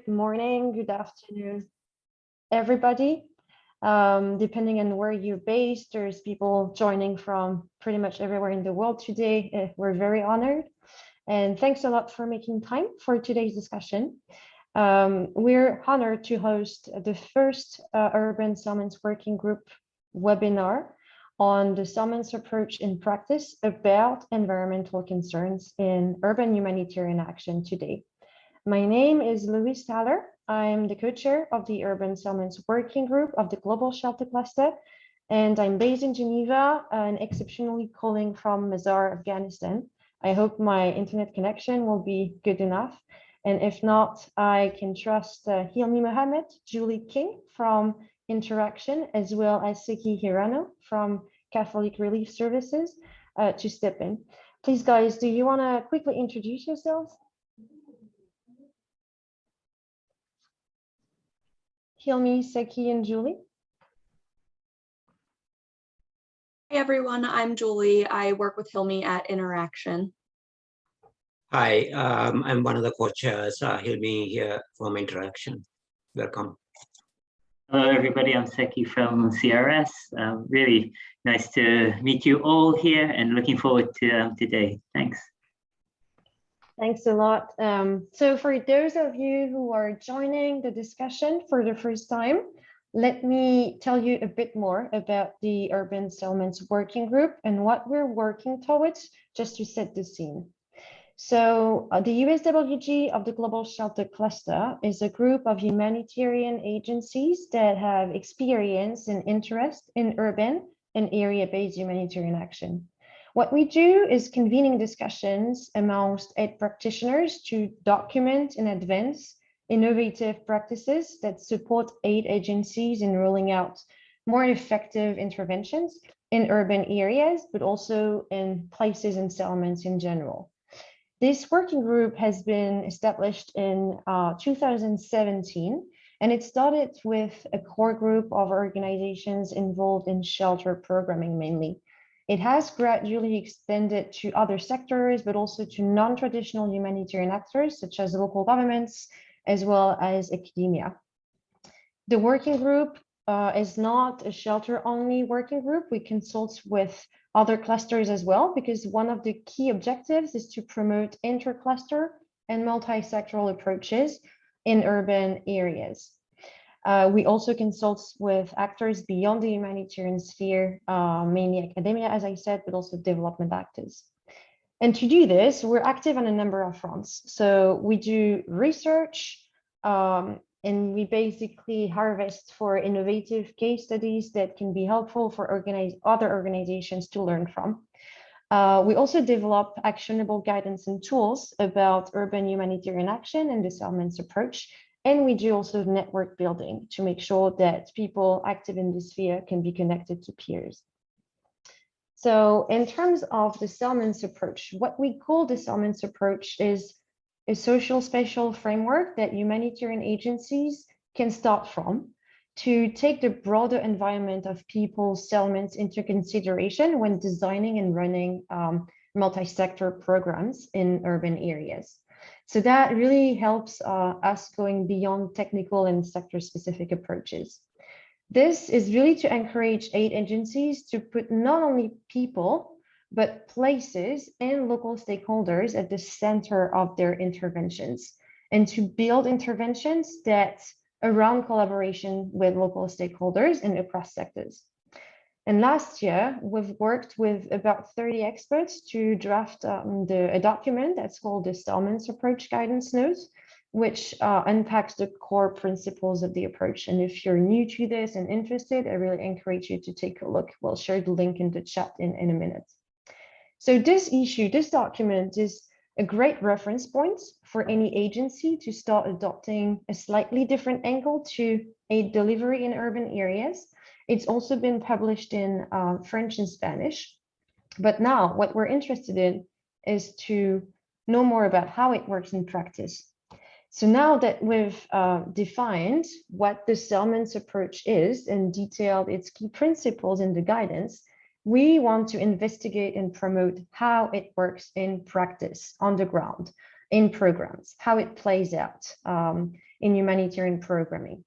good morning, good afternoon, everybody. Depending on where you're based, there's people joining from pretty much everywhere in the world today. We're very honored. And thanks a lot for making time for today's discussion. We're honored to host the first Urban Settlements Working Group webinar on the settlements approach in practice about environmental concerns in urban humanitarian action today. My name is Louise Thaler. I'm the co-chair of the Urban Settlements Working Group of the Global Shelter Cluster, and I'm based in Geneva and exceptionally calling from Mazar, Afghanistan. I hope my internet connection will be good enough. And if not, I can trust Hilmi Mohammed, Julie King from Interaction, as well as Seki Hirano from Catholic Relief Services to step in. Please, guys, do you want to quickly introduce yourselves? Hilmi, Seki, and Julie. Hey everyone, I'm Julie. I work with Hilmi at Interaction. Hi, I'm one of the co-chairs, Hilmi here from Interaction. Welcome. Hello everybody, I'm Seki from CRS. Really nice to meet you all here and looking forward to today. Thanks. Thanks a lot. So for those of you who are joining the discussion for the first time, let me tell you a bit more about the Urban Settlements Working Group and what we're working towards, just to set the scene. So the USWG of the Global Shelter Cluster is a group of humanitarian agencies that have experience and interest in urban and area-based humanitarian action. What we do is convening discussions amongst aid practitioners to document and advance innovative practices that support aid agencies in rolling out more effective interventions in urban areas, but also in places and settlements in general. This working group has been established in 2017, and it started with a core group of organizations involved in shelter programming mainly. It has gradually extended to other sectors, but also to non-traditional humanitarian actors, such as local governments, as well as academia. The working group is not a shelter-only working group. We consult with other clusters as well, because one of the key objectives is to promote inter-cluster and multi-sectoral approaches in urban areas. We also consult with actors beyond the humanitarian sphere, mainly academia, as I said, but also development actors. And to do this, we're active on a number of fronts. So we do research, and we basically harvest for innovative case studies that can be helpful for other organizations to learn from. We also develop actionable guidance and tools about urban humanitarian action and the settlements approach. And we do also network building to make sure that people active in this sphere can be connected to peers. So in terms of the settlements approach, what we call the settlements approach is a social spatial framework that humanitarian agencies can start from to take the broader environment of people's settlements into consideration when designing and running multi-sector programs in urban areas. So that really helps us going beyond technical and sector-specific approaches. This is really to encourage aid agencies to put not only people, but places and local stakeholders at the center of their interventions, and to build interventions that around collaboration with local stakeholders and across sectors. And last year, we've worked with about 30 experts to draft a document that's called the Settlements Approach Guidance Notes, which unpacks the core principles of the approach. And if you're new to this and interested, I really encourage you to take a look. We'll share the link in the chat in a minute. So this document is a great reference point for any agency to start adopting a slightly different angle to aid delivery in urban areas. It's also been published in French and Spanish. But now what we're interested in is to know more about how it works in practice. So now that we've defined what the settlements approach is and detailed its key principles in the guidance, we want to investigate and promote how it works in practice, on the ground, in programs, how it plays out in humanitarian programming.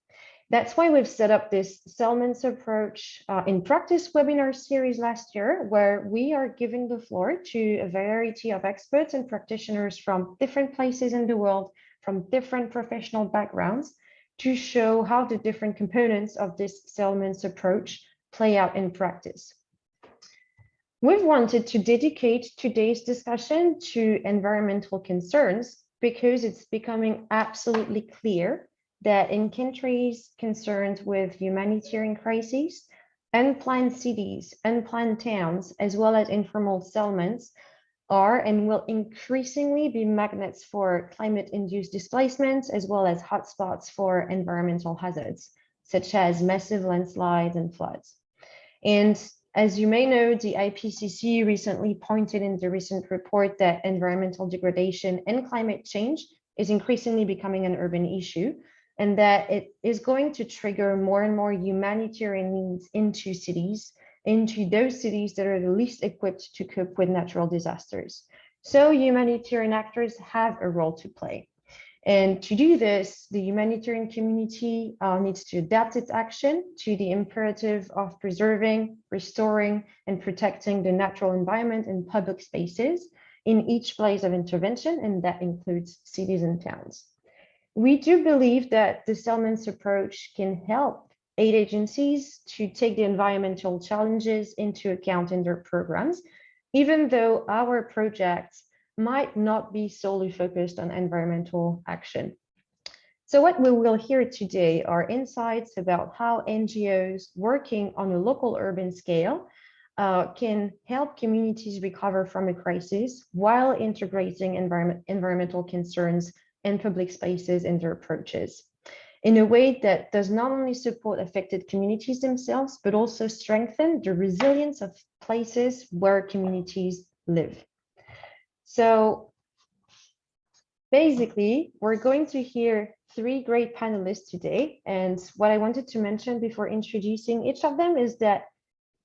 That's why we've set up this settlements approach in practice webinar series last year, where we are giving the floor to a variety of experts and practitioners from different places in the world, from different professional backgrounds, to show how the different components of this settlements approach play out in practice. We've wanted to dedicate today's discussion to environmental concerns because it's becoming absolutely clear that in countries concerned with humanitarian crises, unplanned cities, unplanned towns, as well as informal settlements are and will increasingly be magnets for climate-induced displacements, as well as hotspots for environmental hazards, such as massive landslides and floods. And as you may know, the IPCC recently pointed in the recent report that environmental degradation and climate change is increasingly becoming an urban issue, and that it is going to trigger more and more humanitarian needs into those cities that are the least equipped to cope with natural disasters. So humanitarian actors have a role to play. And to do this, the humanitarian community needs to adapt its action to the imperative of preserving, restoring, and protecting the natural environment and public spaces in each place of intervention, and that includes cities and towns. We do believe that the settlements approach can help aid agencies to take the environmental challenges into account in their programs, even though our projects might not be solely focused on environmental action. So what we will hear today are insights about how NGOs working on a local urban scale can help communities recover from a crisis while integrating environmental concerns and public spaces in their approaches in a way that does not only support affected communities themselves, but also strengthen the resilience of places where communities live. So basically, we're going to hear three great panelists today. And what I wanted to mention before introducing each of them is that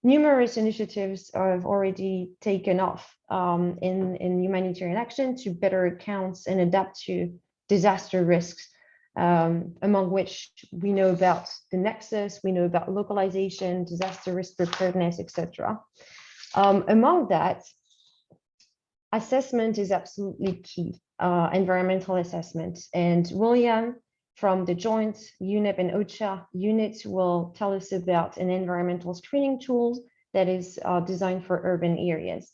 numerous initiatives have already taken off in humanitarian action to better account and adapt to disaster risks, among which we know about the nexus, we know about localization, disaster risk preparedness, etc. Among that, assessment is absolutely key, environmental assessment. And William from the joint UNEP and OCHA unit will tell us about an environmental screening tool that is designed for urban areas.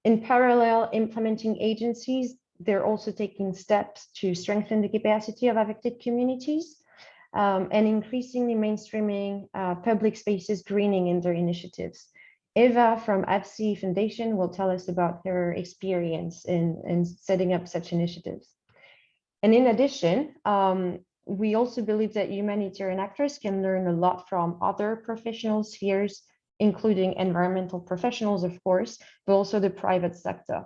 In parallel, implementing agencies, they're also taking steps to strengthen the capacity of affected communities and increasingly mainstreaming public spaces greening in their initiatives. Eva from AFSI Foundation will tell us about her experience in setting up such initiatives. And in addition, we also believe that humanitarian actors can learn a lot from other professional spheres, including environmental professionals, of course, but also the private sector.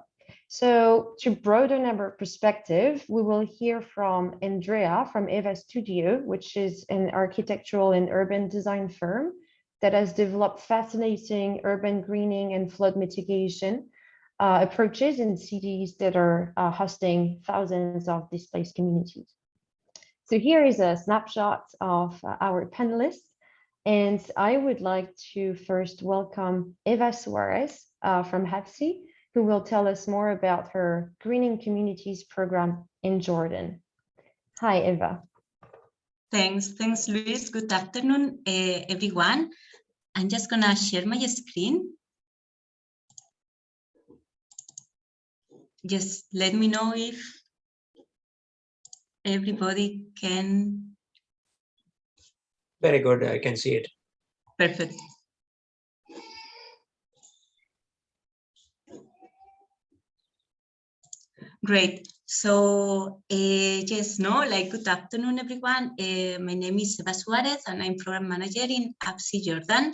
So to broaden our perspective, we will hear from Andrea from Eva Studio, which is an architectural and urban design firm that has developed fascinating urban greening and flood mitigation approaches in cities that are hosting thousands of displaced communities. So here is a snapshot of our panelists. And I would like to first welcome Eva Suarez from AFSI, who will tell us more about her Greening Communities program in Jordan. Hi, Eva. Thanks, Luis. Good afternoon, everyone. I'm just gonna share my screen. Just let me know if everybody can. Very good, I can see it. Perfect. Great. So yes, no, like good afternoon, everyone. My name is Eva Suarez, and I'm program manager in AFSI Jordan.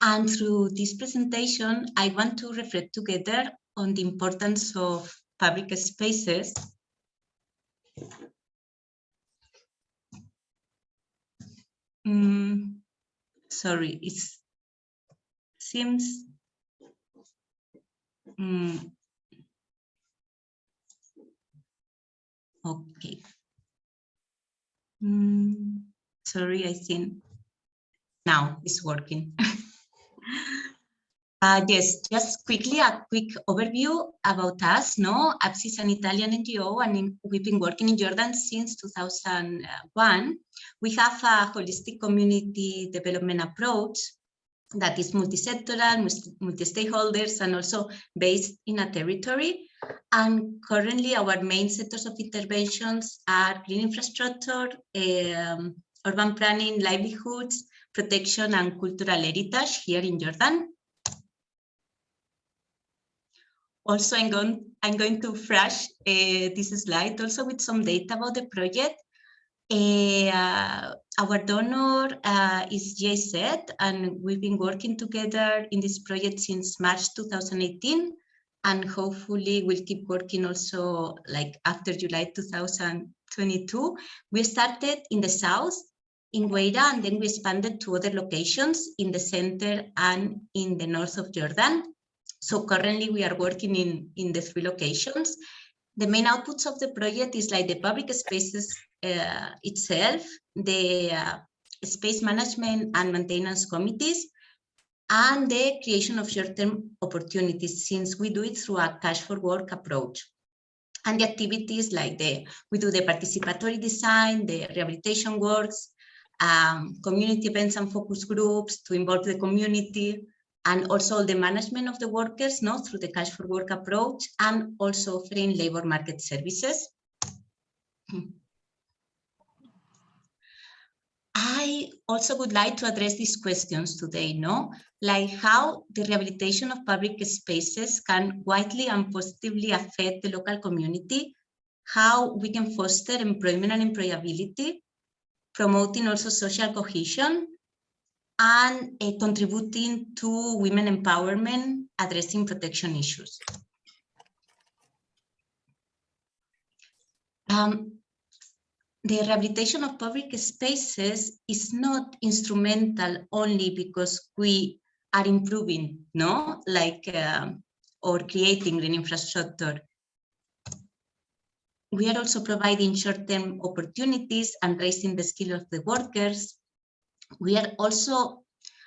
And through this presentation, I want to reflect together on the importance of public spaces. Sorry, it seems. Okay. Sorry, I think now it's working. Yes, just quickly a quick overview about us. No, APSI is an Italian NGO, and we've been working in Jordan since 2001. We have a holistic community development approach that is multi-sectoral, multi-stakeholders, and also based in a territory. And currently, our main sectors of interventions are green infrastructure, urban planning, livelihoods, protection, and cultural heritage here in Jordan. Also, I'm going to flash this slide also with some data about the project. Our donor is GIZ, and we've been working together in this project since March 2018, and hopefully we'll keep working also like after July 2022. We started in the south, in Guaira, and then we expanded to other locations in the center and in the north of Jordan. So currently we are working in the 3 locations. The main outputs of the project is like the public spaces itself, the space management and maintenance committees, and the creation of short-term opportunities, since we do it through a cash for work approach. And the activities like we do the participatory design, the rehabilitation works, community events and focus groups to involve the community, and also the management of the workers, through the cash for work approach, and also offering labor market services. I also would like to address these questions today, like how the rehabilitation of public spaces can widely and positively affect the local community, how we can foster employment and employability, promoting also social cohesion, and contributing to women empowerment, addressing protection issues. The rehabilitation of public spaces is not instrumental only because we are improving, or creating green infrastructure. We are also providing short-term opportunities and raising the skill of the workers. We are also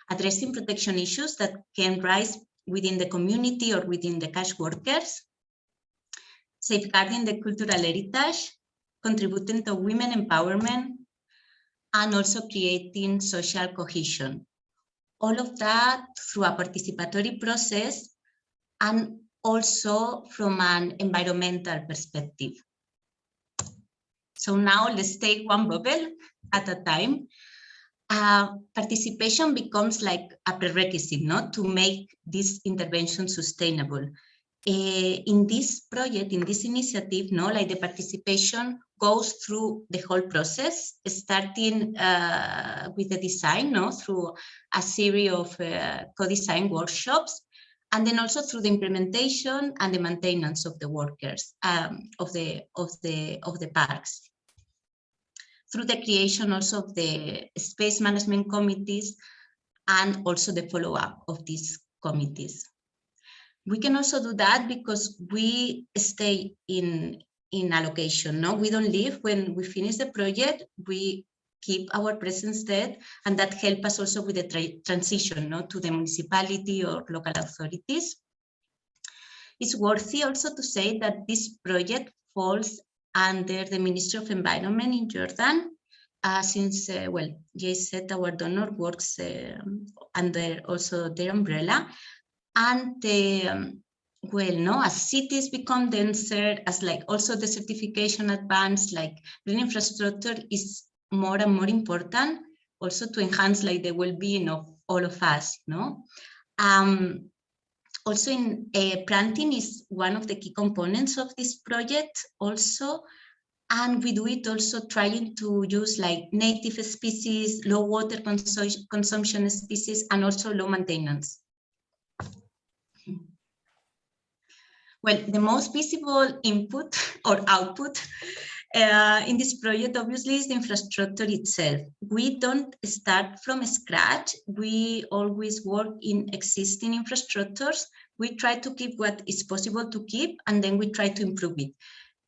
addressing protection issues that can rise within the community or within the cash workers, safeguarding the cultural heritage, contributing to women empowerment, and also creating social cohesion. All of that through a participatory process and also from an environmental perspective. So now let's take one bubble at a time. Participation becomes like a prerequisite, to make this intervention sustainable. In this project, in this initiative, like the participation goes through the whole process, starting with the design, through a series of co-design workshops, and then also through the implementation and the maintenance of the workers, of the parks. Through the creation also of the space management committees and also the follow-up of these committees. We can also do that because we stay in a location. We don't leave when we finish the project. We keep our presence there, and that helps us also with the transition to the municipality or local authorities. It's worthy also to say that this project falls under the Ministry of Environment in Jordan, since, GIZ, our donor, works under also their umbrella. And as cities become denser, as also the certification advance, green infrastructure is more and more important, also to enhance the well-being of all of us. Also, in planting is one of the key components of this project also, and we do it also trying to use native species, low water consumption species, and also low maintenance. Well, the most visible input or output in this project, obviously, is the infrastructure itself. We don't start from scratch. We always work in existing infrastructures. We try to keep what is possible to keep, and then we try to improve it.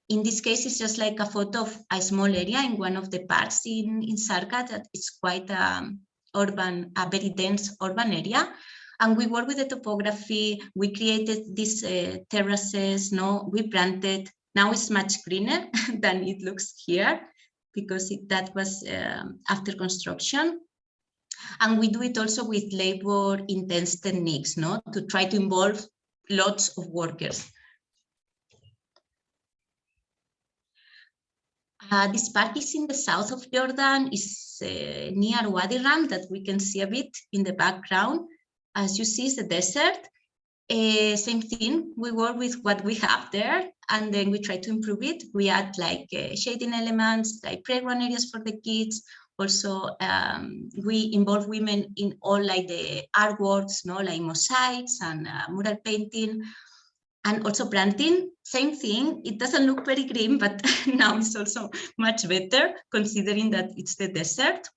in this case, it's just like a photo of a small area in one of the parks in Sarka that is quite urban, a very dense urban area. And we work with the topography. We created these terraces. No, we planted. Now it's much greener than it looks here because that was after construction. And we do it also with labor-intense techniques, no, to try to involve lots of workers. This park is in the south of Jordan, is near Wadi Ram, that we can see a bit in the background. As you see, it's the desert. Same thing, we work with what we have there, and then we try to improve it. We add like shading elements, like playground areas for the kids. Also, we involve women in all like the artworks, no, like mosaics and mural painting. And also planting, same thing. It doesn't look very green, but now it's also much better considering that it's the desert.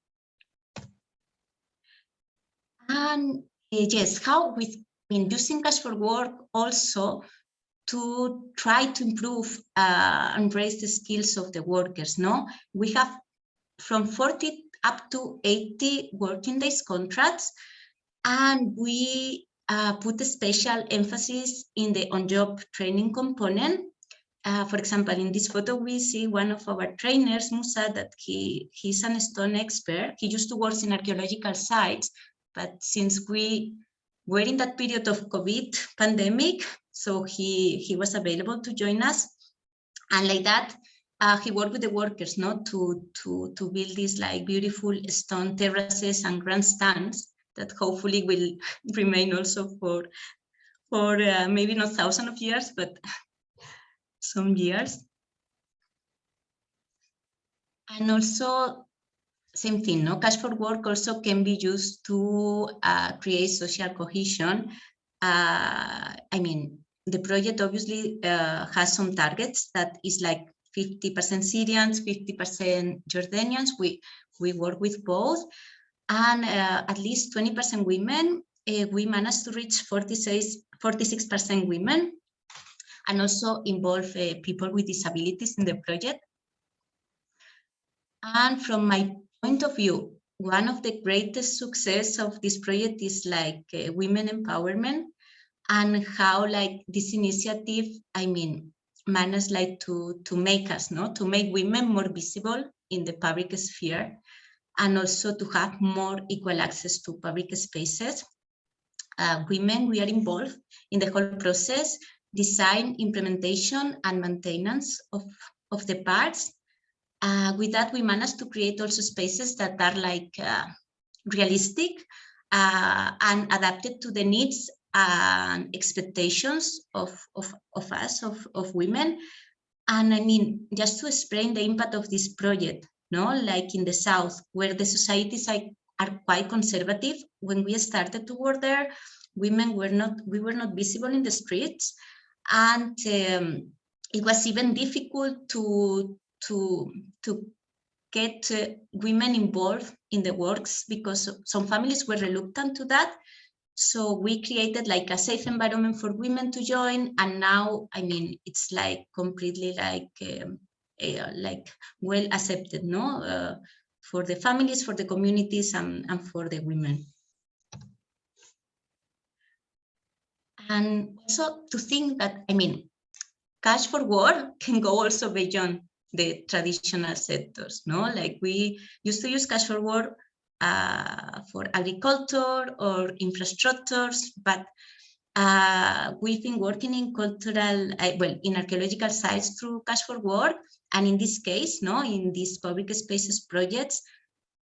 And yes, how with using cash for work also to try to improve and raise the skills of the workers. No, we have from 40 up to 80 working days contracts, and we put a special emphasis in the on-job training component. For example, in this photo, we see one of our trainers, Musa, that he's an stone expert. He used to work in archaeological sites, but since we were in that period of COVID pandemic, so he was available to join us. And like that, he worked with the workers, no, to build these like beautiful stone terraces and grandstands that hopefully will remain also for maybe not thousands of years, but some years. And also, same thing, no? Cash for work also can be used to create social cohesion. I mean, the project obviously has some targets that is like 50% Syrians, 50% Jordanians. We work with both. And at least 20% women. We managed to reach 46% women, and also involve people with disabilities in the project. And from my point of view, one of the greatest success of this project is like women empowerment, and how like this initiative, I mean, managed like to make us, no, to make women more visible in the public sphere, and also to have more equal access to public spaces. Women, we are involved in the whole process, design, implementation, and maintenance of the parks. With that, we managed to create also spaces that are like realistic and adapted to the needs and expectations of us, of women. And I mean, just to explain the impact of this project, no, like in the south, where the societies are quite conservative. When we started to work there, we were not visible in the streets, and it was even difficult to get women involved in the works because some families were reluctant to that. So we created like a safe environment for women to join, and now, I mean, it's like completely like well accepted, no, for the families, for the communities, and for the women. And also to think that, I mean, cash for work can go also beyond the traditional sectors, no? Like we used to use cash for work for agriculture or infrastructures, but we've been working in cultural, in archaeological sites through cash for work. And in this case, no, in these public spaces projects,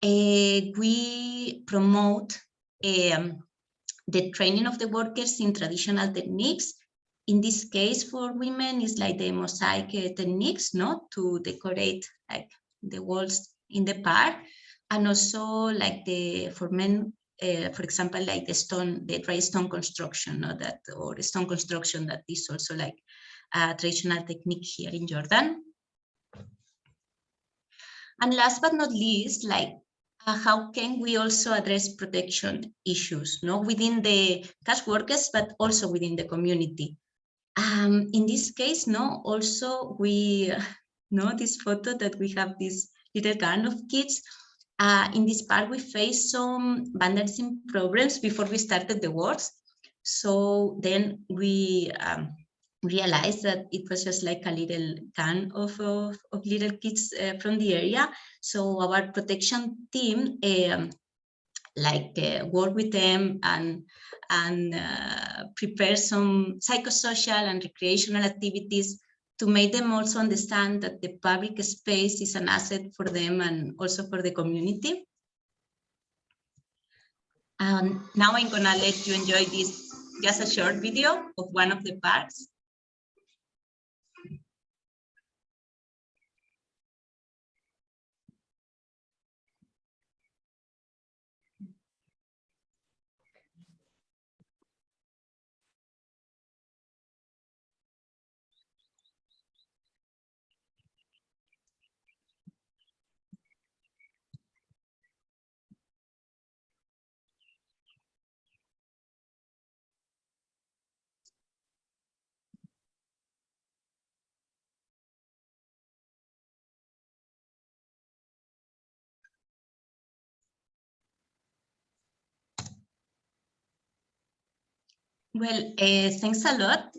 we promote the training of the workers in traditional techniques. In this case, for women, it's like the mosaic techniques, no, to decorate like the walls in the park, and also like for men, for example, like the dry stone construction, no, or stone construction that is also like a traditional technique here in Jordan. And last but not least, like how can we also address protection issues, no, within the cash workers, but also within the community? In this case, no, also we know this photo that we have this little gang of kids. In this part, we faced some vandalism problems before we started the works. So then we realized that it was just like a little gang of little kids from the area. So our protection team work with them and prepare some psychosocial and recreational activities to make them also understand that the public space is an asset for them and also for the community. Now I'm gonna let you enjoy this, just a short video of one of the parts. Well, thanks a lot.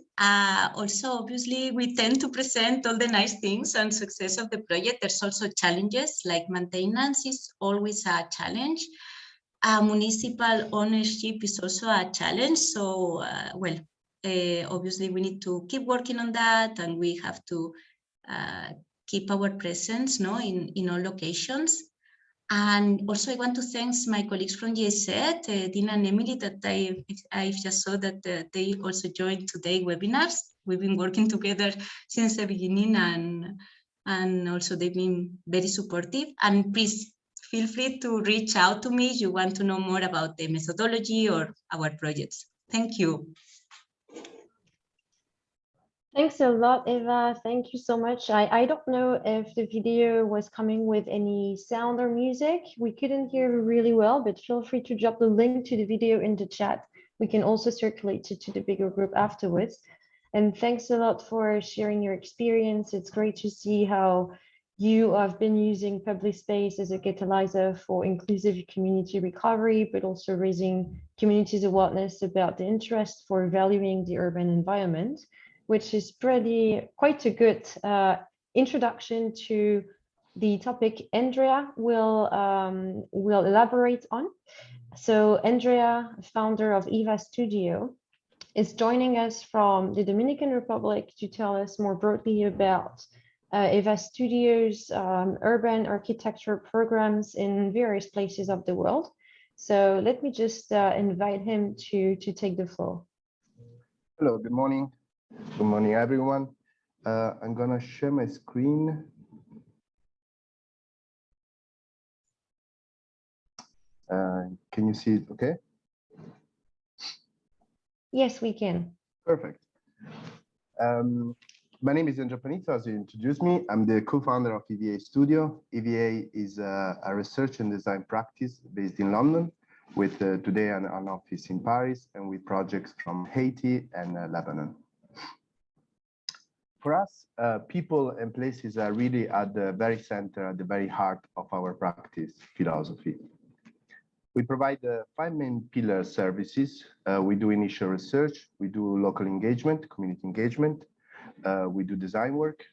Also, obviously, we tend to present all the nice things and success of the project. There's also challenges, like maintenance is always a challenge. Municipal ownership is also a challenge. So, obviously, we need to keep working on that, and we have to keep our presence, in all locations. And also I want to thank my colleagues from GIZ, Dina and Emily, that I just saw that they also joined today webinars. We've been working together since the beginning, and also they've been very supportive. And please feel free to reach out to me if you want to know more about the methodology or our projects. Thank you. Thanks a lot, Eva. Thank you so much. I don't know if the video was coming with any sound or music. We couldn't hear really well, but feel free to drop the link to the video in the chat. We can also circulate it to the bigger group afterwards. And thanks a lot for sharing your experience. It's great to see how you have been using public space as a catalyzer for inclusive community recovery, but also raising communities' awareness about the interest for valuing the urban environment, which is quite a good introduction to the topic Andrea will elaborate on. So Andrea, founder of Eva Studio, is joining us from the Dominican Republic to tell us more broadly about Eva Studio's urban architecture programs in various places of the world. So let me just invite him to take the floor. Hello, good morning. Good morning, everyone. I'm gonna share my screen. Can you see it okay? Yes, we can. Perfect. My name is Andrea Panizza, as you introduced me. I'm the co-founder of Eva Studio. Eva is a research and design practice based in London, with today an office in Paris, and with projects from Haiti and Lebanon. For us, people and places are really at the very center, at the very heart of our practice philosophy. We provide 5 main pillar services. We do initial research, we do local engagement, community engagement, we do design work,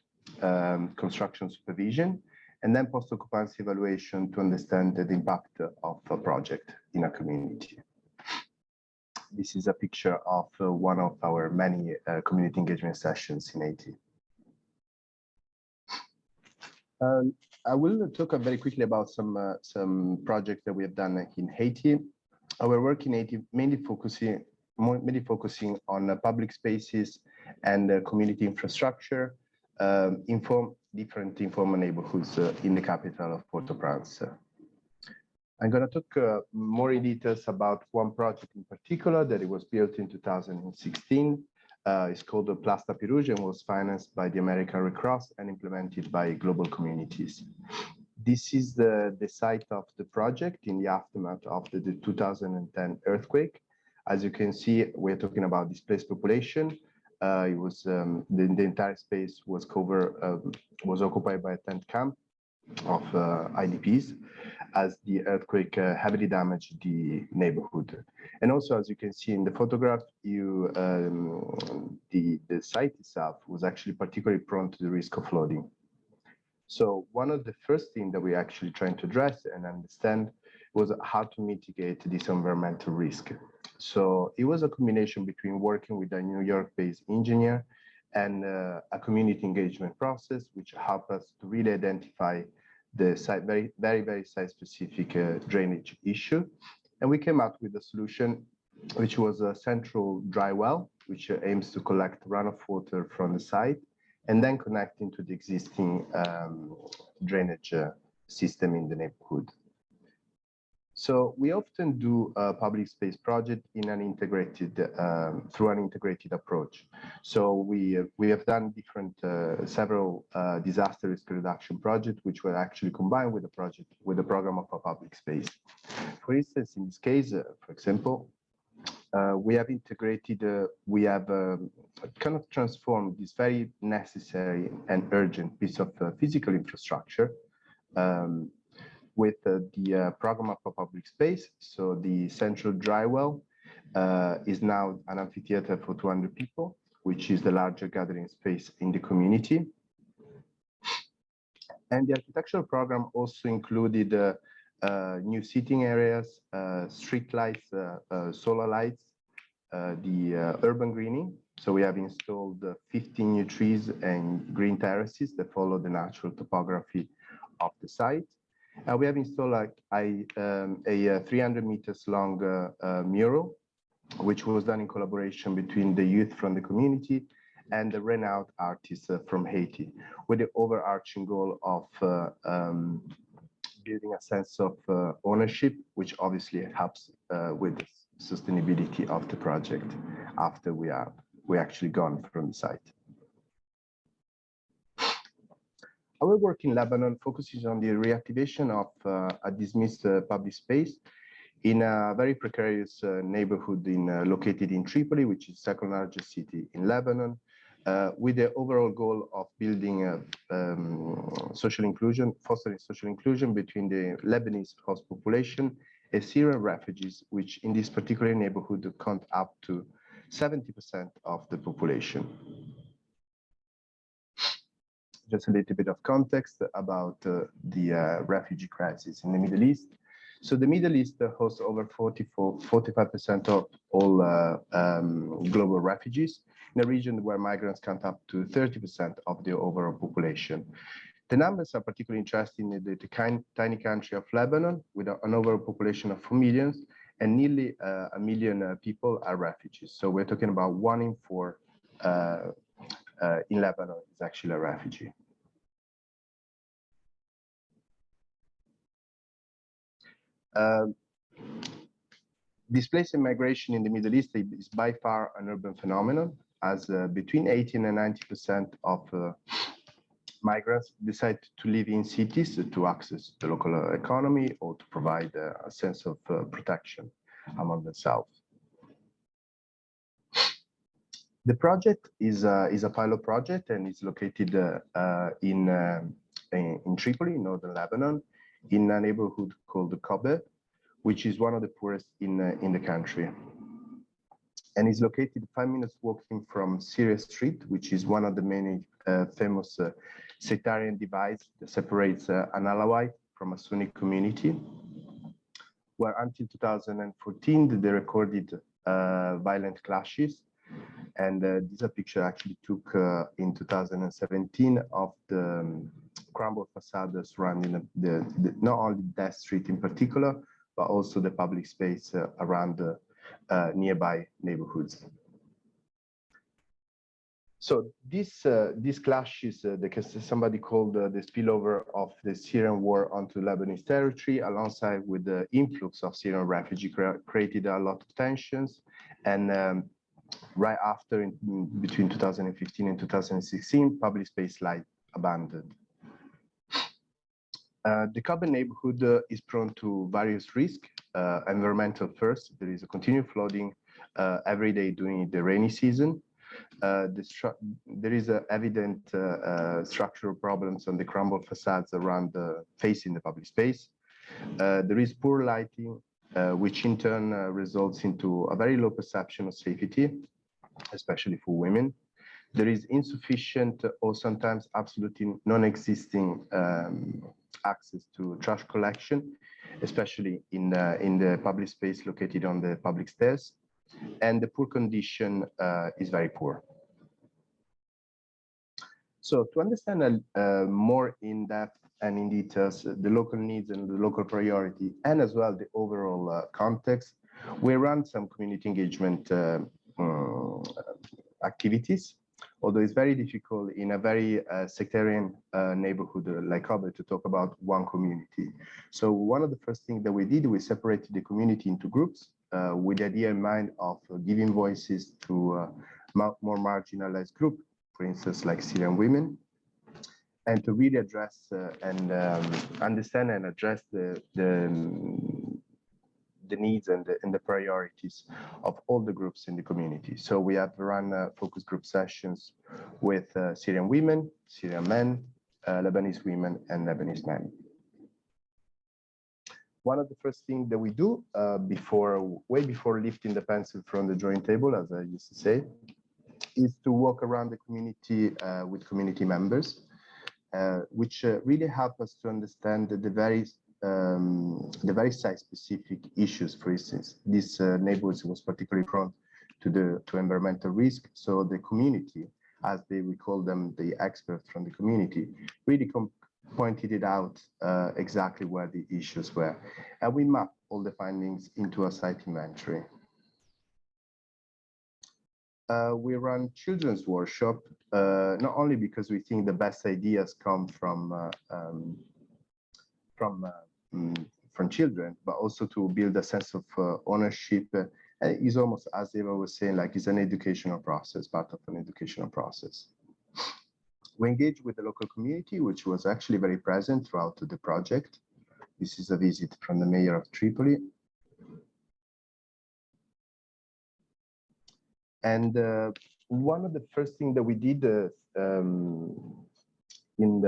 construction supervision, and then post-occupancy evaluation to understand the impact of a project in a community. This is a picture of one of our many community engagement sessions in Haiti. I will talk very quickly about some projects that we have done in Haiti. Our work in Haiti mainly focusing on public spaces and community infrastructure, different informal neighborhoods in the capital of Port-au-Prince. I'm going to talk more in details about one project in particular that it was built in 2016. It's called the Place Tapis Rouge and was financed by the American Red Cross and implemented by global communities. This is the site of the project in the aftermath of the 2010 earthquake. As you can see, we're talking about displaced population. It was the entire space was was occupied by a tent camp of IDPs, as the earthquake heavily damaged the neighborhood. And also, as you can see in the photograph, the site itself was actually particularly prone to the risk of flooding. So one of the first things that we actually trying to address and understand was how to mitigate this environmental risk. So it was a combination between working with a New York-based engineer and a community engagement process, which helped us to really identify the site, very site-specific drainage issue. And we came up with a solution, which was a central dry well, which aims to collect runoff water from the site and then connect into the existing drainage system in the neighborhood. So we often do a public space project in an integrated, through an integrated approach. So we have done several disaster risk reduction projects, which were actually combined with the program of a public space. For instance, in this case, for example, we have integrated, kind of transformed this very necessary and urgent piece of physical infrastructure with the program of a public space. So the central dry well is now an amphitheater for 200 people, which is the larger gathering space in the community. And the architectural program also included new seating areas, street lights, solar lights, the urban greening. So we have installed 15 new trees and green terraces that follow the natural topography of the site. We have installed a 300 meters long mural, which was done in collaboration between the youth from the community and the renowned artists from Haiti, with the overarching goal of building a sense of ownership, which obviously helps with the sustainability of the project after we actually gone from the site. Our work in Lebanon focuses on the reactivation of a dismissed public space in a very precarious neighborhood located in Tripoli, which is the second largest city in Lebanon, with the overall goal of building social inclusion, fostering social inclusion between the Lebanese host population and Syrian refugees, which in this particular neighborhood count up to 70% of the population. Just a little bit of context about the refugee crisis in the Middle East. So the Middle East hosts over 45% of all global refugees, in a region where migrants count up to 30% of the overall population. The numbers are particularly interesting in the tiny country of Lebanon, with an overall population of 4 million, and nearly 1 million people are refugees. So we're talking about 1 in 4 in Lebanon is actually a refugee. Displacement migration in the Middle East is by far an urban phenomenon, as between 18 and 90% of migrants decide to live in cities to access the local economy or to provide a sense of protection among themselves. The project is a pilot project and is located in Tripoli, northern Lebanon, in a neighborhood called the Kobe, which is one of the poorest in the country. And is located 5 minutes walking from Syria Street, which is one of the many famous sectarian divides that separates an Alawite from a Sunni community, where until 2014, they recorded violent clashes. And this is a picture actually took in 2017 of the crumbled facade surrounding not only that street in particular, but also the public space around the nearby neighborhoods. So these clashes, somebody called the spillover of the Syrian war onto Lebanese territory, alongside with the influx of Syrian refugees, created a lot of tensions. And right after, between 2015 and 2016, public space lie abandoned. The Kobe neighborhood is prone to various risks. Environmental first, there is a continued flooding every day during the rainy season. there is evident structural problems on the crumbled facades around facing the public space. There is poor lighting, which in turn results into a very low perception of safety, especially for women. There is insufficient or sometimes absolutely non-existing access to trash collection, especially in the public space located on the public stairs. And the poor condition is very poor. So to understand more in depth and in details the local needs and the local priority, and as well the overall context, we run some community engagement activities, although it's very difficult in a very sectarian neighborhood like Kobe to talk about one community. So one of the first things that we did, we separated the community into groups with the idea in mind of giving voices to more marginalized groups, for instance, like Syrian women, and to really address and understand and address the needs and the priorities of all the groups in the community. So we have run focus group sessions with Syrian women, Syrian men, Lebanese women, and Lebanese men. One of the first things that we do way before lifting the pencil from the drawing table, as I used to say, is to walk around the community with community members, which really help us to understand the very site-specific issues. For instance, this neighborhood was particularly prone to environmental risk. So the community, as we call them, the experts from the community, really pointed it out exactly where the issues were. And we map all the findings into a site inventory. We run children's workshop, not only because we think the best ideas come from children, but also to build a sense of ownership. It's almost, as Eva was saying, like it's an educational process, part of an educational process. We engage with the local community, which was actually very present throughout the project. This is a visit from the mayor of Tripoli. And one of the first things that we did in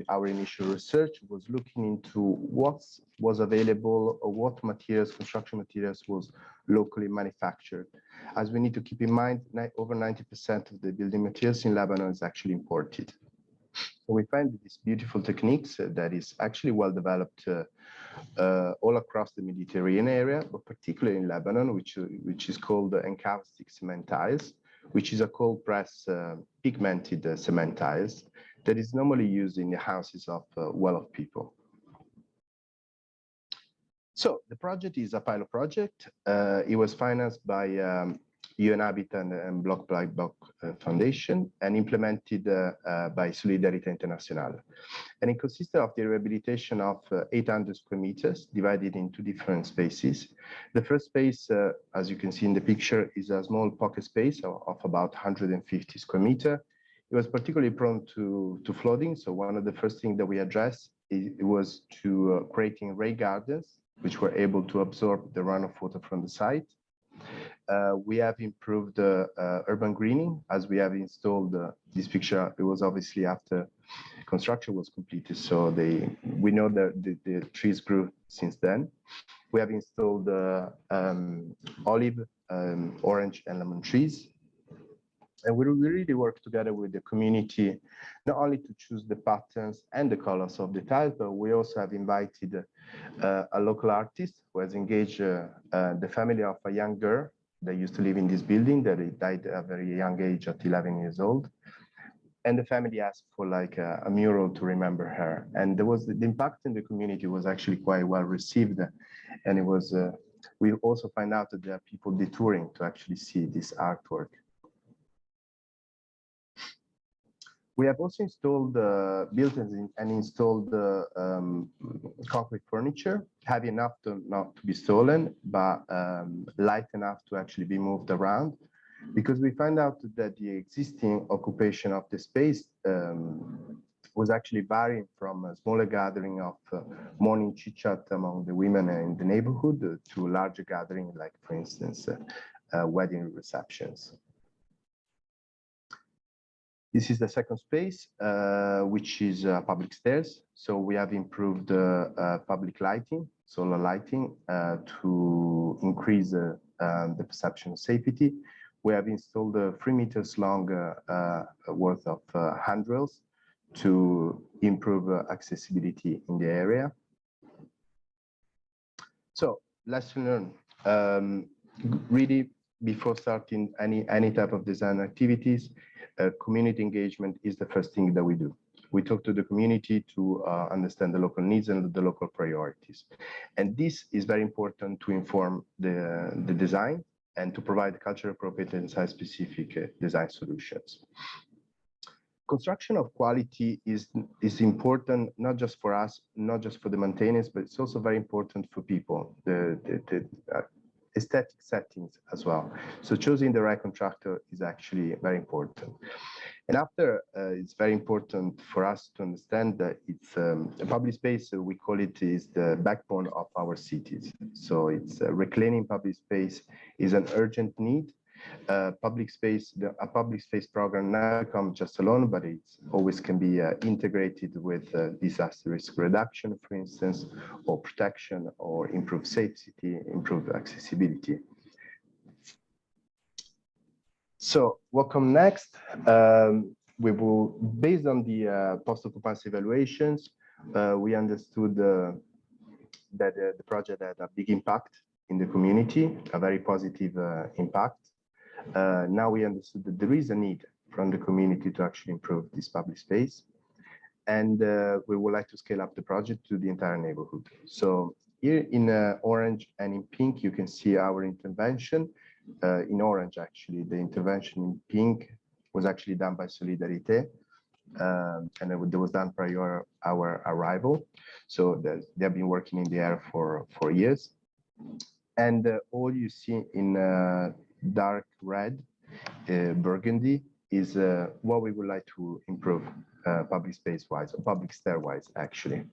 our initial research was looking into what was available or what materials, construction materials, was locally manufactured. As we need to keep in mind, over 90% of the building materials in Lebanon is actually imported. So we find these beautiful techniques that is actually well developed all across the Mediterranean area, but particularly in Lebanon, which is called encaustic cement tiles, which is a cold press pigmented cement tiles that is normally used in the houses of well-off people. So the project is a pilot project. It was financed by UN Habitat and Bloc by Bloc Foundation and implemented by Solidarité Internationale. And it consisted of the rehabilitation of 800 square meters divided into different spaces. The first space, as you can see in the picture, is a small pocket space of about 150 square meters. It was particularly prone to flooding. So one of the first things that we addressed was to creating rain gardens, which were able to absorb the runoff water from the site. We have improved urban greening, as we have installed this picture. It was obviously after construction was completed, so we know that the trees grew since then. We have installed olive, orange, and lemon trees. And we really work together with the community, not only to choose the patterns and the colors of the tiles, but we also have invited a local artist who has engaged the family of a young girl that used to live in this building that died at a very young age at 11 years old. And the family asked for like a mural to remember her. And there was the impact in the community was actually quite well received. And it was, we also find out that there are people detouring to actually see this artwork. We have also installed built and installed concrete furniture, heavy enough not to be stolen, but light enough to actually be moved around, because we find out that the existing occupation of the space was actually varying from a smaller gathering of morning chit-chat among the women in the neighborhood to larger gathering, like for instance, wedding receptions. This is the second space, which is public stairs. So we have improved public lighting, solar lighting, to increase the perception of safety. We have installed 3 meters long worth of handrails to improve accessibility in the area. So lesson learned. Really, before starting any type of design activities, community engagement is the first thing that we do. We talk to the community to understand the local needs and the local priorities. And this is very important to inform the design and to provide culture appropriate and site-specific design solutions. Construction of quality is important, not just for us, not just for the maintenance, but it's also very important for people, the aesthetic settings as well. So choosing the right contractor is actually very important. And after, it's very important for us to understand that it's a public space, we call it, is the backbone of our cities. So it's reclaiming public space is an urgent need. A public space program now comes just alone, but it always can be integrated with disaster risk reduction, for instance, or protection, or improve safety, improve accessibility. So what comes next? We will, based on the post-occupancy evaluations, we understood that the project had a big impact in the community, a very positive impact. Now we understood that there is a need from the community to actually improve this public space. And we would like to scale up the project to the entire neighborhood. So here in orange and in pink, you can see our intervention. In orange, actually, the intervention in pink was actually done by Solidarité. And it was done prior our arrival. So they have been working in the area for years. And all you see in dark red, burgundy, is what we would like to improve public space wise, or public stair wise, actually.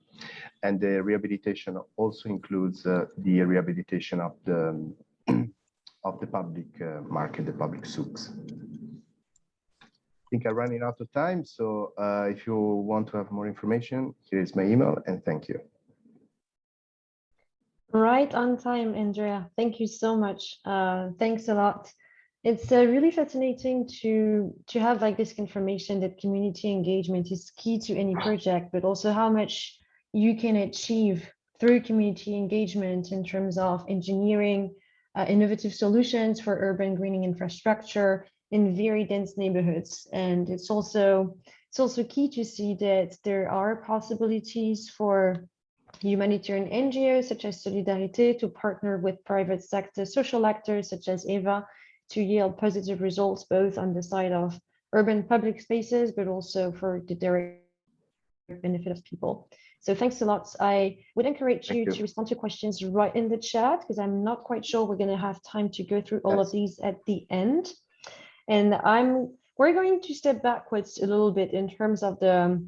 And the rehabilitation also includes the rehabilitation of the public market, the public souks. I think I'm running out of time, so if you want to have more information, here is my email, and thank you. Right on time, Andrea. Thank you so much. Thanks a lot. It's really fascinating to have like this confirmation that community engagement is key to any project, but also how much you can achieve through community engagement in terms of engineering innovative solutions for urban greening infrastructure in very dense neighborhoods. And it's also key to see that there are possibilities for humanitarian NGOs such as Solidarité to partner with private sector social actors such as Eva to yield positive results both on the side of urban public spaces, but also for the direct benefit of people. So thanks a lot. I would encourage you to respond to questions right in the chat, because I'm not quite sure we're going to have time to go through all of these at the end. And we're going to step backwards a little bit in terms of the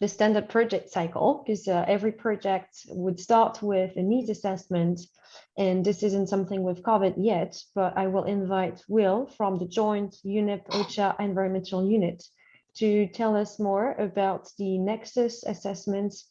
standard project cycle, because every project would start with a needs assessment. And this isn't something we've covered yet, but I will invite Will from the joint UNEP OCHA environmental unit to tell us more about the Nexus assessments,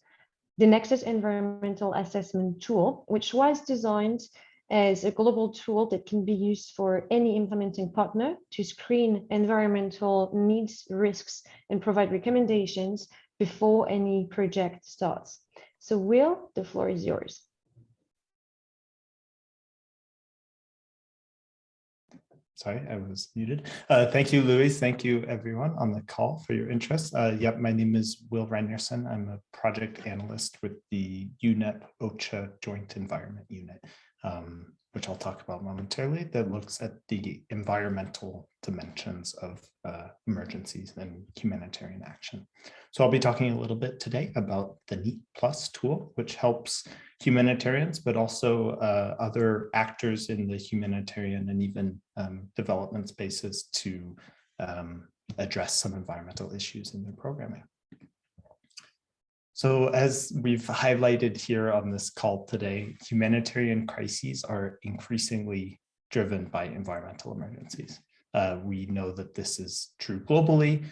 the Nexus environmental assessment tool, which was designed as a global tool that can be used for any implementing partner to screen environmental needs, risks, and provide recommendations before any project starts. So Will, the floor is yours. Sorry, I was muted. Thank you, Louise. Thank you, everyone on the call for your interest. Yep, my name is Will Reinerson. I'm a project analyst with the UNEP OCHA Joint Environment Unit, which I'll talk about momentarily, that looks at the environmental dimensions of emergencies and humanitarian action. So I'll be talking a little bit today about the NEAT Plus tool, which helps humanitarians, but also other actors in the humanitarian and even development spaces to address some environmental issues in their programming. So as we've highlighted here on this call today, humanitarian crises are increasingly driven by environmental emergencies. We know that this is true globally,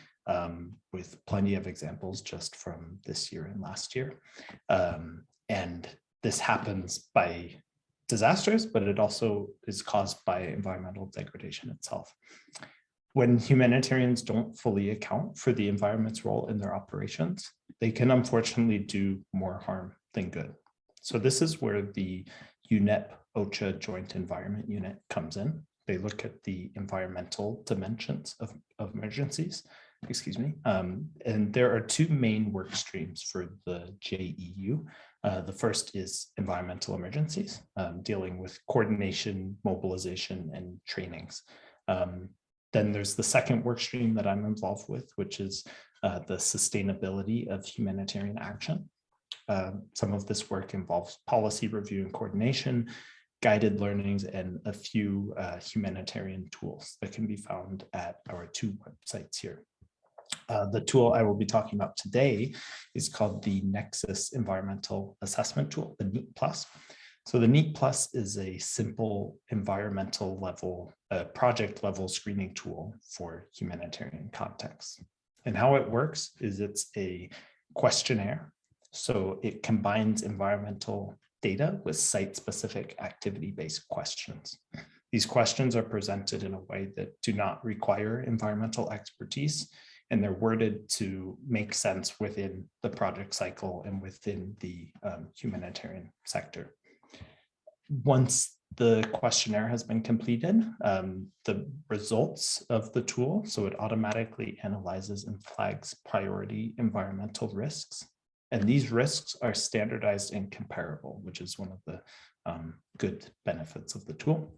with plenty of examples just from this year and last year. And this happens by disasters, but it also is caused by environmental degradation itself. When humanitarians don't fully account for the environment's role in their operations, they can unfortunately do more harm than good. So this is where the UNEP OCHA Joint Environment Unit comes in. They look at the environmental dimensions of emergencies, and there are two main work streams for the JEU. The first is environmental emergencies, dealing with coordination, mobilization, and trainings. Then there's the second work stream that I'm involved with, which is the sustainability of humanitarian action. Some of this work involves policy review and coordination, guided learnings, and a few humanitarian tools that can be found at our two websites here. The tool I will be talking about today is called the Nexus Environmental Assessment Tool, the NEAT Plus. So the NEAT Plus is a simple environmental level, project level screening tool for humanitarian contexts. And how it works is it's a questionnaire. So it combines environmental data with site-specific activity-based questions. These questions are presented in a way that do not require environmental expertise, and they're worded to make sense within the project cycle and within the humanitarian sector. Once the questionnaire has been completed, the results of the tool, so it automatically analyzes and flags priority environmental risks. And these risks are standardized and comparable, which is one of the good benefits of the tool.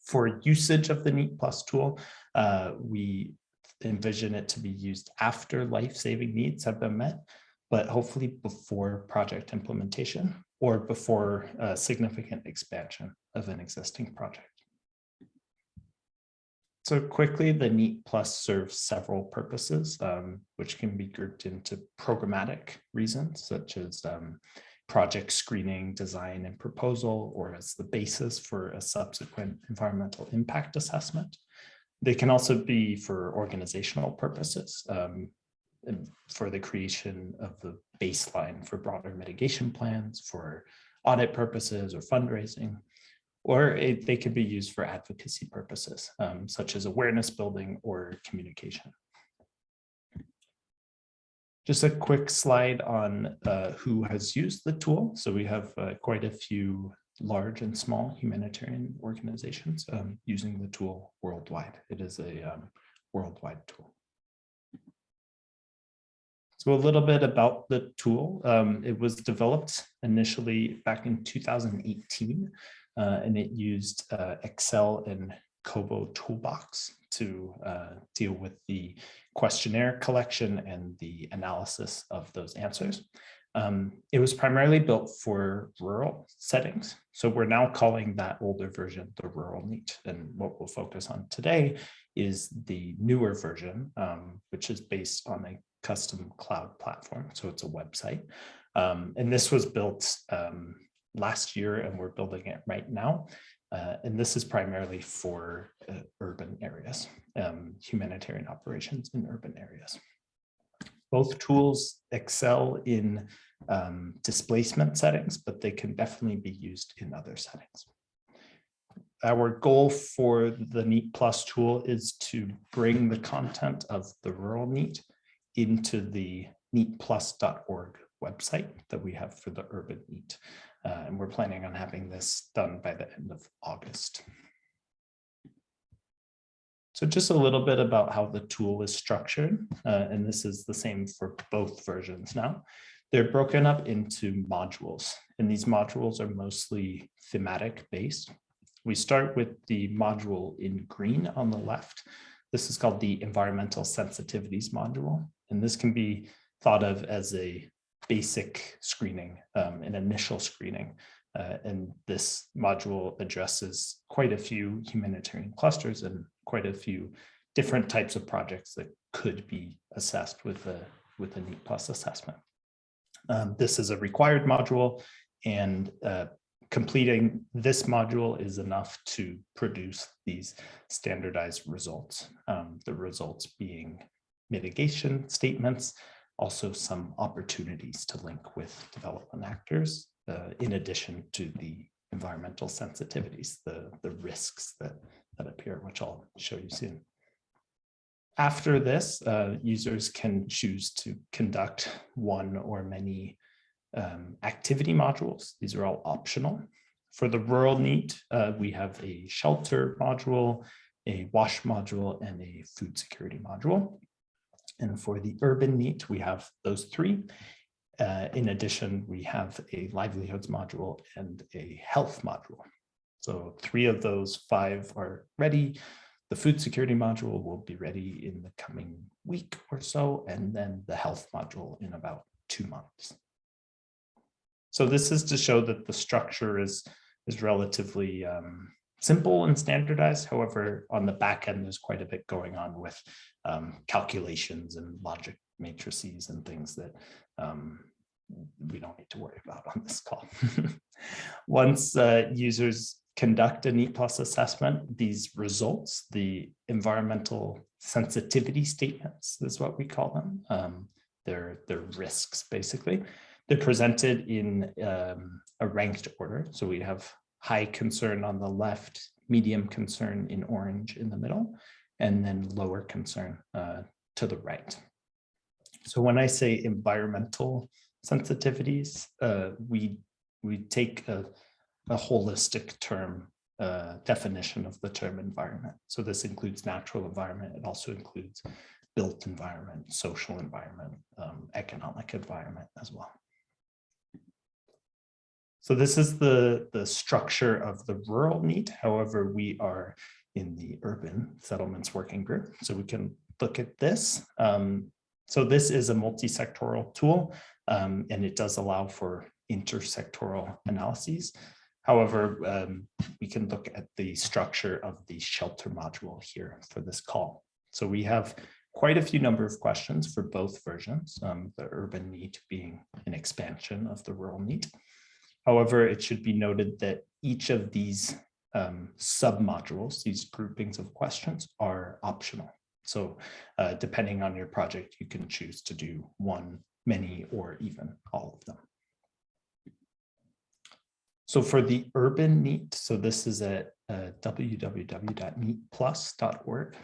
For usage of the NEAT Plus tool, we envision it to be used after life-saving needs have been met, but hopefully before project implementation or before significant expansion of an existing project. So quickly, the NEAT Plus serves several purposes, which can be grouped into programmatic reasons, such as project screening, design, and proposal, or as the basis for a subsequent environmental impact assessment. They can also be for organizational purposes, for the creation of the baseline for broader mitigation plans, for audit purposes or fundraising, or they could be used for advocacy purposes, such as awareness building or communication. Just a quick slide on who has used the tool. So we have quite a few large and small humanitarian organizations using the tool worldwide. It is a worldwide tool. So a little bit about the tool. It was developed initially back in 2018, and it used Excel and Kobo Toolbox to deal with the questionnaire collection and the analysis of those answers. It was primarily built for rural settings. So we're now calling that older version the rural NEAT. And what we'll focus on today is the newer version, which is based on a custom cloud platform. So it's a website. And this was built last year, and we're building it right now. And this is primarily for urban areas, humanitarian operations in urban areas. Both tools excel in displacement settings, but they can definitely be used in other settings. Our goal for the NEAT Plus tool is to bring the content of the rural NEAT into the neatplus.org website that we have for the urban NEAT. And we're planning on having this done by the end of August. So just a little bit about how the tool is structured, and this is the same for both versions now. They're broken up into modules, and these modules are mostly thematic based. We start with the module in green on the left. This is called the Environmental Sensitivities module, and this can be thought of as a basic screening, an initial screening. And this module addresses quite a few humanitarian clusters and quite a few different types of projects that could be assessed with a NEAT Plus assessment. This is a required module, and completing this module is enough to produce these standardized results, the results being mitigation statements, also some opportunities to link with development actors, in addition to the environmental sensitivities, the risks that appear, which I'll show you soon. After this, users can choose to conduct one or many activity modules. These are all optional. For the rural need, we have a shelter module, a wash module, and a food security module. And for the urban need, we have those three. In addition, we have a livelihoods module and a health module. So 3 of those 5 are ready. The food security module will be ready in the coming week or so, and then the health module in about 2 months. So this is to show that the structure is relatively simple and standardized. However, on the back end, there's quite a bit going on with calculations and logic matrices and things that we don't need to worry about on this call. Once users conduct a NEAT Plus assessment, these results, the environmental sensitivity statements is what we call them. They're risks, basically. They're presented in a ranked order. So we have high concern on the left, medium concern in orange in the middle, and then lower concern to the right. So when I say environmental sensitivities, we take a holistic term definition of the term environment. So this includes natural environment. It also includes built environment, social environment, economic environment as well. So this is the structure of the rural need. However, we are in the urban settlements working group. So we can look at this. So this is a multi-sectoral tool, and it does allow for intersectoral analyses. However, we can look at the structure of the shelter module here for this call. So we have quite a few number of questions for both versions, the urban need being an expansion of the rural need. However, it should be noted that each of these sub-modules, these groupings of questions, are optional. So depending on your project, you can choose to do one, many, or even all of them. So for the urban NEAT, so this is at www.neatplus.org.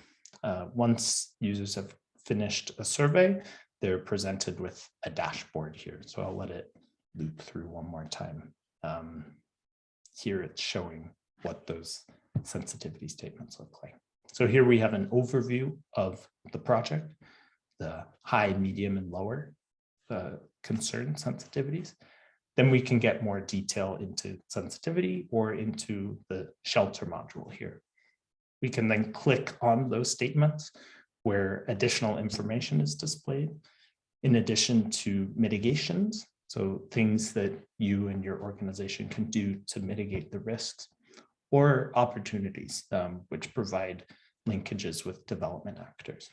Once users have finished a survey, they're presented with a dashboard here. So I'll let it loop through one more time. Here it's showing what those sensitivity statements look like. So here we have an overview of the project, the high, medium, and lower concern sensitivities. Then we can get more detail into sensitivity or into the shelter module here. We can then click on those statements where additional information is displayed, in addition to mitigations. So things that you and your organization can do to mitigate the risks, or opportunities which provide linkages with development actors.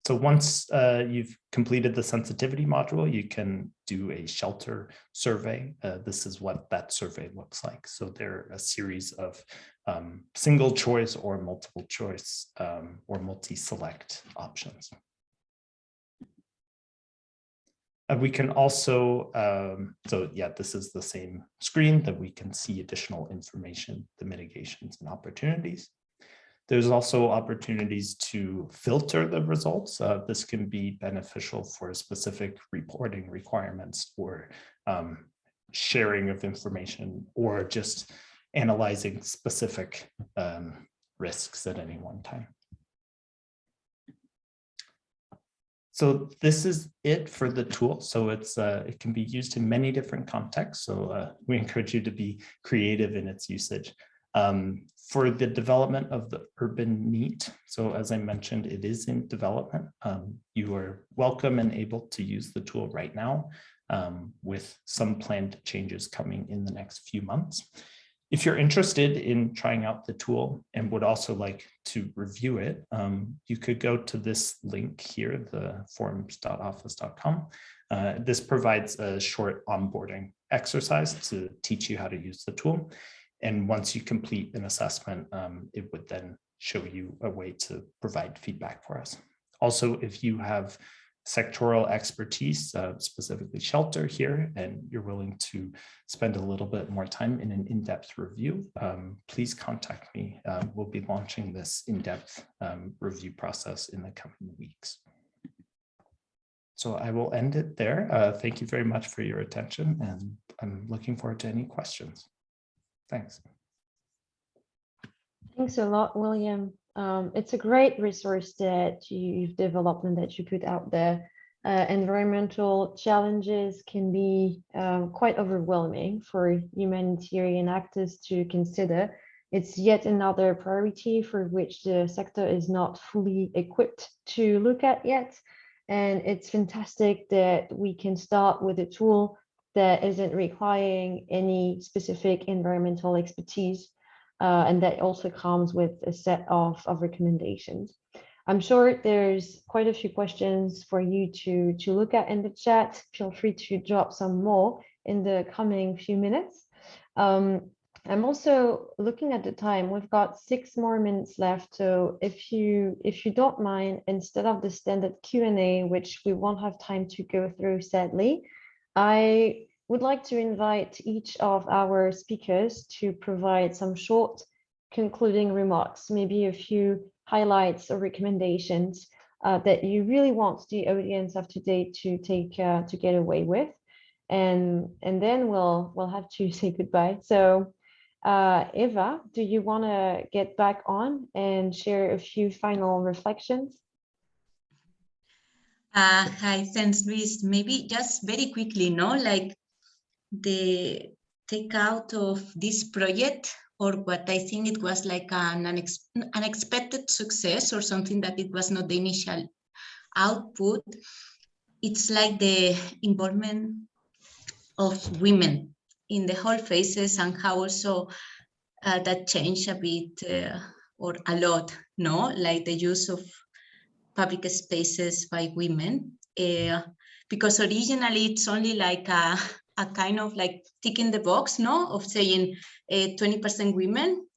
So once you've completed the sensitivity module, you can do a shelter survey. This is what that survey looks like. So there are a series of single choice or multiple choice or multi-select options. We can also, so yeah, this is the same screen that we can see additional information, the mitigations and opportunities. There's also opportunities to filter the results. This can be beneficial for specific reporting requirements or sharing of information, or just analyzing specific risks at any one time. So this is it for the tool. So it's it can be used in many different contexts. So we encourage you to be creative in its usage. For the development of the urban NEAT, so as I mentioned, it is in development. You are welcome and able to use the tool right now, with some planned changes coming in the next few months. If you're interested in trying out the tool and would also like to review it, you could go to this link here, the forums.office.com. This provides a short onboarding exercise to teach you how to use the tool. And once you complete an assessment, it would then show you a way to provide feedback for us. Also, if you have sectoral expertise, specifically shelter here, and you're willing to spend a little bit more time in an in-depth review, please contact me. We'll be launching this in-depth review process in the coming weeks. So I will end it there. Thank you very much for your attention, and I'm looking forward to any questions. Thanks. Thanks a lot, William. It's a great resource that you've developed and that you put out there. Environmental challenges can be quite overwhelming for humanitarian actors to consider. It's yet another priority for which the sector is not fully equipped to look at yet. And it's fantastic that we can start with a tool that isn't requiring any specific environmental expertise. And that also comes with a set of recommendations. I'm sure there's quite a few questions for you to look at in the chat. Feel free to drop some more in the coming few minutes. I'm also looking at the time. We've got 6 more minutes left. So if you don't mind, instead of the standard Q&A, which we won't have time to go through, sadly, I would like to invite each of our speakers to provide some short concluding remarks, maybe a few highlights or recommendations that you really want the audience of today to get away with, and then we'll have to say goodbye. So Eva, do you want to get back on and share a few final reflections? Hi, thanks, Luis. Maybe just very quickly, like the takeout of this project, or what I think it was like an unexpected success, or something that it was not the initial output. It's like the involvement of women in the whole phases, and how also that changed a bit or a lot, like the use of public spaces by women, because originally it's only like a kind of like ticking the box, of saying 20% women,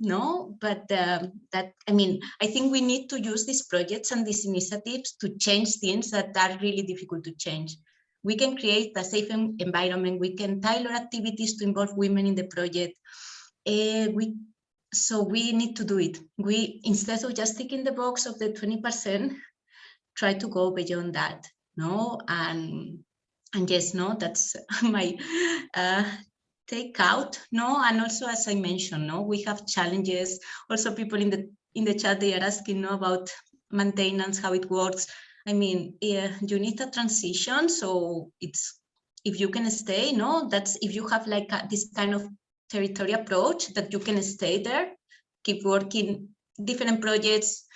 but that, I mean, I think we need to use these projects and these initiatives to change things that are really difficult to change. We can create a safe environment. We can tailor activities to involve women in the project. So we need to do it. We, instead of just ticking the box of the 20%, try to go beyond that, and yes, that's my takeout, and also, as I mentioned, we have challenges. Also, people in the chat, they are asking about maintenance, how it works. I mean, you need a transition, so it's, if you can stay, that's if you have like this kind of territory approach, that you can stay there, keep working different projects,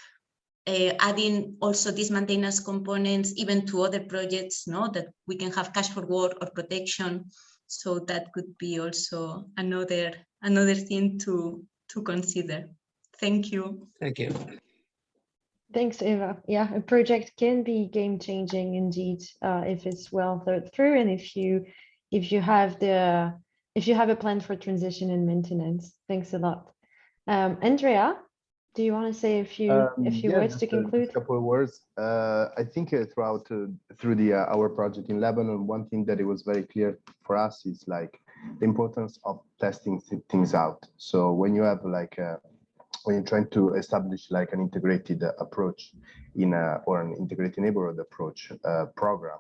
adding also these maintenance components even to other projects, that we can have cash forward or protection. So that could be also another thing to consider. Thank you. Thank you. Thanks, Eva. Yeah, a project can be game-changing indeed, if it's well thought through, and if you have a plan for transition and maintenance. Thanks a lot. Andrea, do you want to say a few words to conclude? A couple of words. I think through our project in Lebanon, one thing that it was very clear for us is like the importance of testing things out. So when you have like when you're trying to establish like an integrated approach or an integrated neighborhood approach program,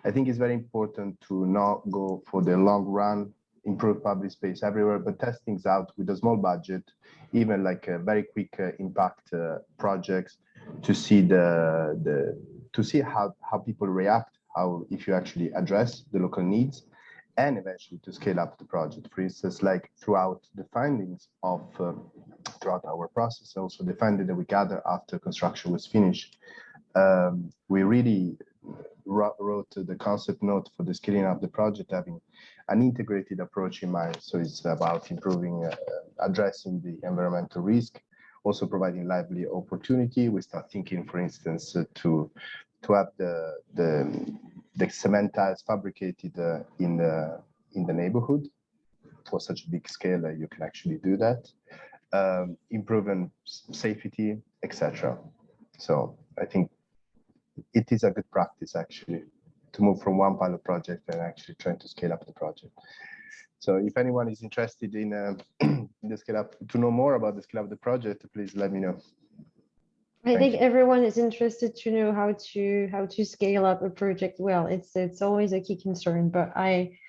I think it's very important to not go for the long run, improve public space everywhere, but test things out with a small budget, even like a very quick impact projects, to see how people react, if you actually address the local needs, and eventually to scale up the project. For instance, like throughout the findings of throughout our process, also the finding that we gathered after construction was finished, we really wrote the concept note for the scaling up the project, having an integrated approach in mind. So it's about improving, addressing the environmental risk, also providing lively opportunity. We start thinking, for instance, to have the cement tiles fabricated in the neighborhood, for such a big scale, you can actually do that. Improving safety, etc. So I think it is a good practice actually to move from one pilot project and actually trying to scale up the project. So if anyone is interested in the scale up, to know more about the scale up of the project, please let me know. I think everyone is interested to know how to scale up a project well. It's always a key concern, but I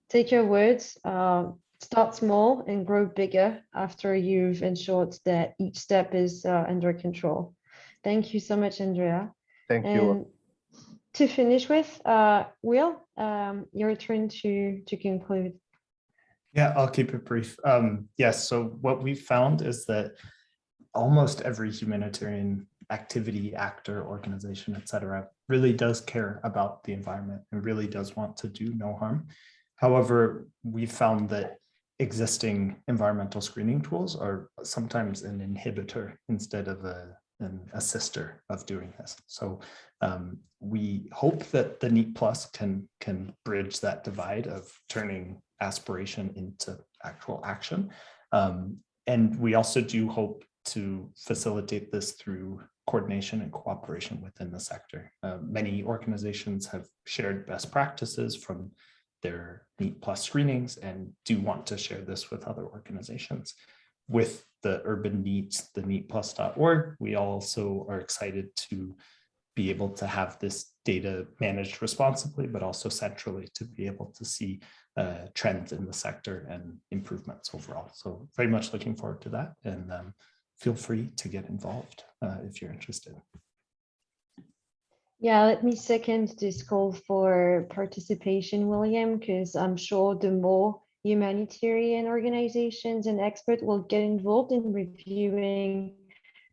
take your words. Start small and grow bigger after you've ensured that each step is under control. Thank you so much, Andrea. Thank you. And to finish with, Will, your turn to conclude. Yeah, I'll keep it brief. Yes, so what we found is that almost every humanitarian activity, actor, organization, etc., really does care about the environment and really does want to do no harm. However, we found that existing environmental screening tools are sometimes an inhibitor instead of an assister of doing this. So we hope that the NEAT Plus can bridge that divide of turning aspiration into actual action. And we also do hope to facilitate this through coordination and cooperation within the sector. Many organizations have shared best practices from their NEAT Plus screenings and do want to share this with other organizations. With the urban needs, the neatplus.org, we also are excited to be able to have this data managed responsibly, but also centrally to be able to see trends in the sector and improvements overall. So very much looking forward to that, and feel free to get involved if you're interested. Yeah, let me second this call for participation, William, because I'm sure the more humanitarian organizations and experts will get involved in reviewing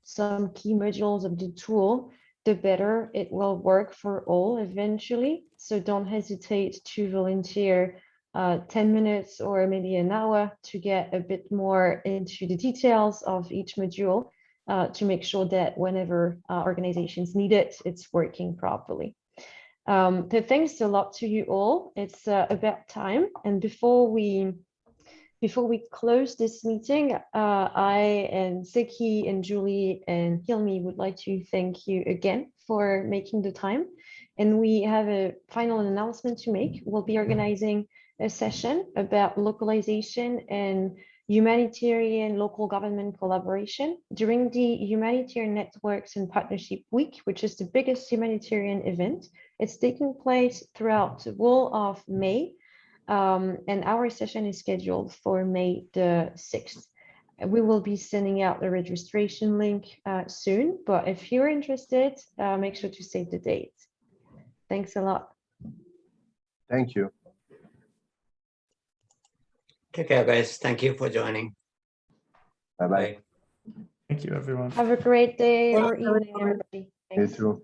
some key modules of the tool, the better it will work for all eventually. So don't hesitate to volunteer 10 minutes or maybe an hour to get a bit more into the details of each module. To make sure that whenever organizations need it, it's working properly. So thanks a lot to you all. It's about time. And before we close this meeting, I and Seki and Julie and Hilmi would like to thank you again for making the time. And we have a final announcement to make. We'll be organizing a session about localization and humanitarian local government collaboration during the Humanitarian Networks and Partnership Week, which is the biggest humanitarian event. It's taking place throughout the whole of May, and our session is scheduled for May the 6th. We will be sending out the registration link soon, but if you're interested, make sure to save the date. Thanks a lot. Thank you. Take care, guys. Thank you for joining. Bye-bye. Bye. Thank you, everyone. Have a great day or evening, everybody. You Thanks. too.